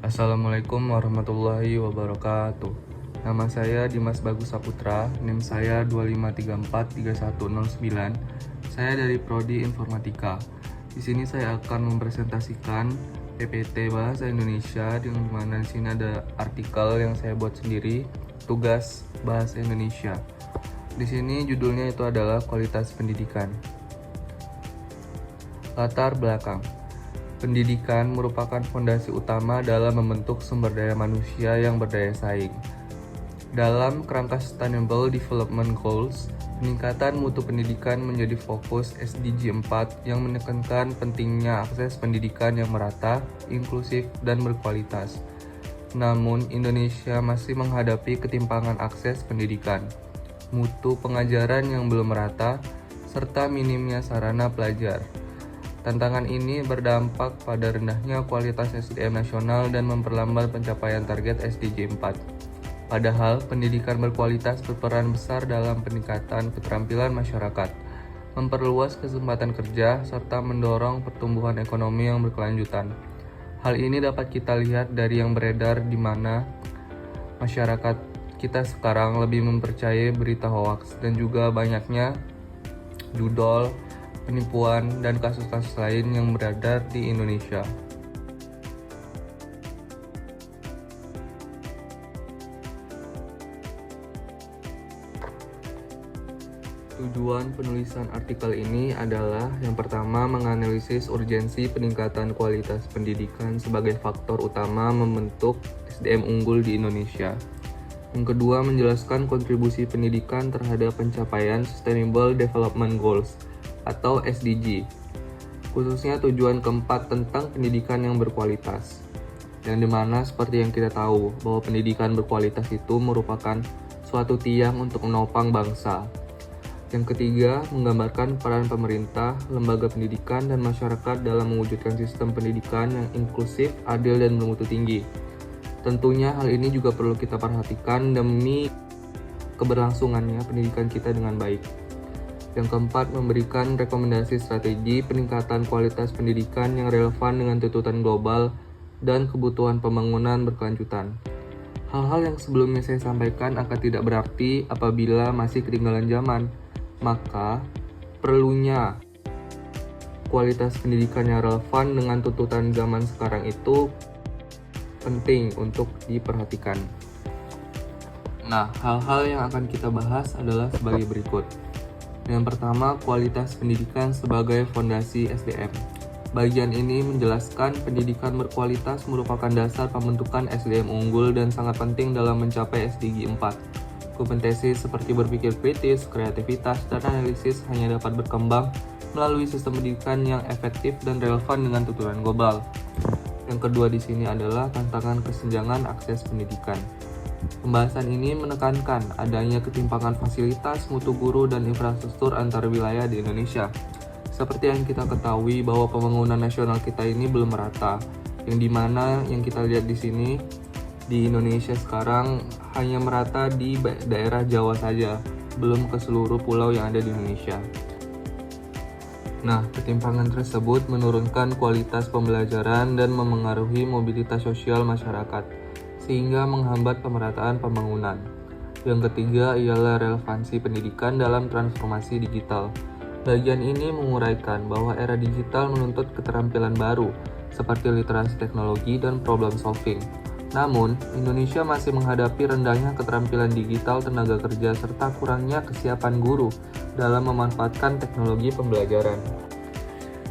Assalamualaikum warahmatullahi wabarakatuh. Nama saya Dimas Bagus Saputra, NIM saya 25343109. Saya dari Prodi Informatika. Di sini saya akan mempresentasikan PPT Bahasa Indonesia, yang dimana di sini ada artikel yang saya buat sendiri, tugas Bahasa Indonesia. Di sini judulnya itu adalah kualitas pendidikan. Latar belakang. Pendidikan merupakan fondasi utama dalam membentuk sumber daya manusia yang berdaya saing. Dalam kerangka Sustainable Development Goals, peningkatan mutu pendidikan menjadi fokus SDG 4 yang menekankan pentingnya akses pendidikan yang merata, inklusif, dan berkualitas. Namun, Indonesia masih menghadapi ketimpangan akses pendidikan, mutu pengajaran yang belum merata, serta minimnya sarana pelajar. Tantangan ini berdampak pada rendahnya kualitas SDM nasional dan memperlambat pencapaian target SDG 4. Padahal, pendidikan berkualitas berperan besar dalam peningkatan keterampilan masyarakat, memperluas kesempatan kerja, serta mendorong pertumbuhan ekonomi yang berkelanjutan. Hal ini dapat kita lihat dari yang beredar di mana masyarakat kita sekarang lebih mempercayai berita hoaks dan juga banyaknya judul, penipuan, dan kasus-kasus lain yang beredar di Indonesia. Tujuan penulisan artikel ini adalah yang pertama menganalisis urgensi peningkatan kualitas pendidikan sebagai faktor utama membentuk SDM unggul di Indonesia. Yang kedua, menjelaskan kontribusi pendidikan terhadap pencapaian Sustainable Development Goals atau SDG, khususnya tujuan keempat tentang pendidikan yang berkualitas, yang dimana seperti yang kita tahu bahwa pendidikan berkualitas itu merupakan suatu tiang untuk menopang bangsa. Yang ketiga, menggambarkan peran pemerintah, lembaga pendidikan, dan masyarakat dalam mewujudkan sistem pendidikan yang inklusif, adil, dan bermutu tinggi. Tentunya hal ini juga perlu kita perhatikan demi keberlangsungannya pendidikan kita dengan baik. Yang keempat, memberikan rekomendasi strategi peningkatan kualitas pendidikan yang relevan dengan tuntutan global dan kebutuhan pembangunan berkelanjutan. Hal-hal yang sebelumnya saya sampaikan akan tidak berarti apabila masih ketinggalan zaman, maka perlunya kualitas pendidikan yang relevan dengan tuntutan zaman sekarang itu penting untuk diperhatikan. Nah, hal-hal yang akan kita bahas adalah sebagai berikut. Yang pertama, kualitas pendidikan sebagai fondasi SDM. Bagian ini menjelaskan pendidikan berkualitas merupakan dasar pembentukan SDM unggul dan sangat penting dalam mencapai SDG 4. Kompetensi seperti berpikir kritis, kreativitas, dan analisis hanya dapat berkembang melalui sistem pendidikan yang efektif dan relevan dengan tuntutan global. Yang kedua di sini adalah tantangan kesenjangan akses pendidikan. Pembahasan ini menekankan adanya ketimpangan fasilitas, mutu guru, dan infrastruktur antar wilayah di Indonesia. Seperti yang kita ketahui bahwa pembangunan nasional kita ini belum merata, yang dimana yang kita lihat di sini di Indonesia sekarang hanya merata di daerah Jawa saja, belum ke seluruh pulau yang ada di Indonesia. Nah, ketimpangan tersebut menurunkan kualitas pembelajaran dan memengaruhi mobilitas sosial masyarakat, sehingga menghambat pemerataan pembangunan. Yang ketiga ialah relevansi pendidikan dalam transformasi digital. Bagian ini menguraikan bahwa era digital menuntut keterampilan baru, seperti literasi teknologi dan problem solving. Namun, Indonesia masih menghadapi rendahnya keterampilan digital tenaga kerja serta kurangnya kesiapan guru dalam memanfaatkan teknologi pembelajaran.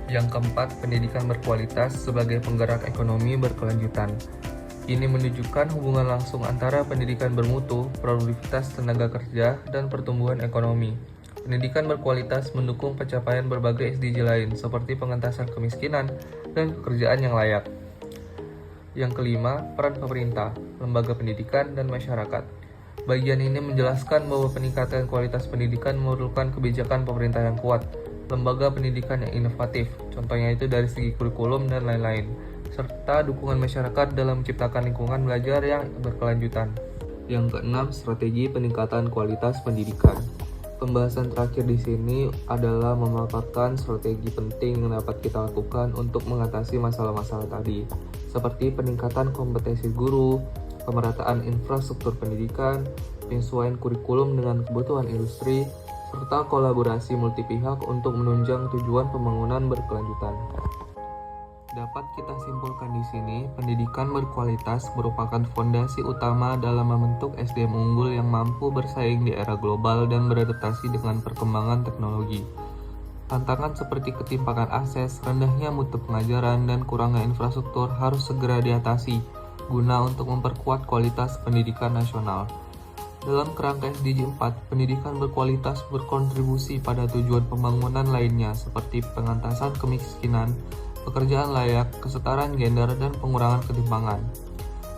Yang keempat, pendidikan berkualitas sebagai penggerak ekonomi berkelanjutan. Ini menunjukkan hubungan langsung antara pendidikan bermutu, produktivitas tenaga kerja, dan pertumbuhan ekonomi. Pendidikan berkualitas mendukung pencapaian berbagai SDG lain, seperti pengentasan kemiskinan dan pekerjaan yang layak. Yang kelima, peran pemerintah, lembaga pendidikan, dan masyarakat. Bagian ini menjelaskan bahwa peningkatan kualitas pendidikan memerlukan kebijakan pemerintah yang kuat, lembaga pendidikan yang inovatif, contohnya itu dari segi kurikulum dan lain-lain, serta dukungan masyarakat dalam menciptakan lingkungan belajar yang berkelanjutan. Yang keenam, strategi peningkatan kualitas pendidikan. Pembahasan terakhir di sini adalah memaparkan strategi penting yang dapat kita lakukan untuk mengatasi masalah-masalah tadi, seperti peningkatan kompetensi guru, pemerataan infrastruktur pendidikan, penyesuaian kurikulum dengan kebutuhan industri, serta kolaborasi multi pihak untuk menunjang tujuan pembangunan berkelanjutan. Dapat kita simpulkan di sini, pendidikan berkualitas merupakan fondasi utama dalam membentuk SDM unggul yang mampu bersaing di era global dan beradaptasi dengan perkembangan teknologi. Tantangan seperti ketimpangan akses, rendahnya mutu pengajaran, dan kurangnya infrastruktur harus segera diatasi guna untuk memperkuat kualitas pendidikan nasional. Dalam kerangka SDG 4, pendidikan berkualitas berkontribusi pada tujuan pembangunan lainnya seperti pengentasan kemiskinan, pekerjaan layak, kesetaraan gender, dan pengurangan ketimpangan.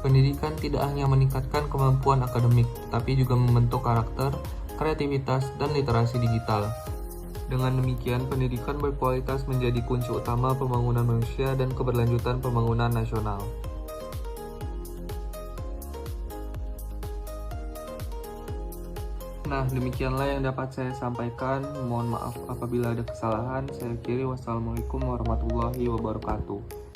Pendidikan tidak hanya meningkatkan kemampuan akademik, tetapi juga membentuk karakter, kreativitas, dan literasi digital. Dengan demikian, pendidikan berkualitas menjadi kunci utama pembangunan manusia dan keberlanjutan pembangunan nasional. Nah, demikianlah yang dapat saya sampaikan. Mohon maaf apabila ada kesalahan. Saya akhiri. Wassalamualaikum warahmatullahi wabarakatuh.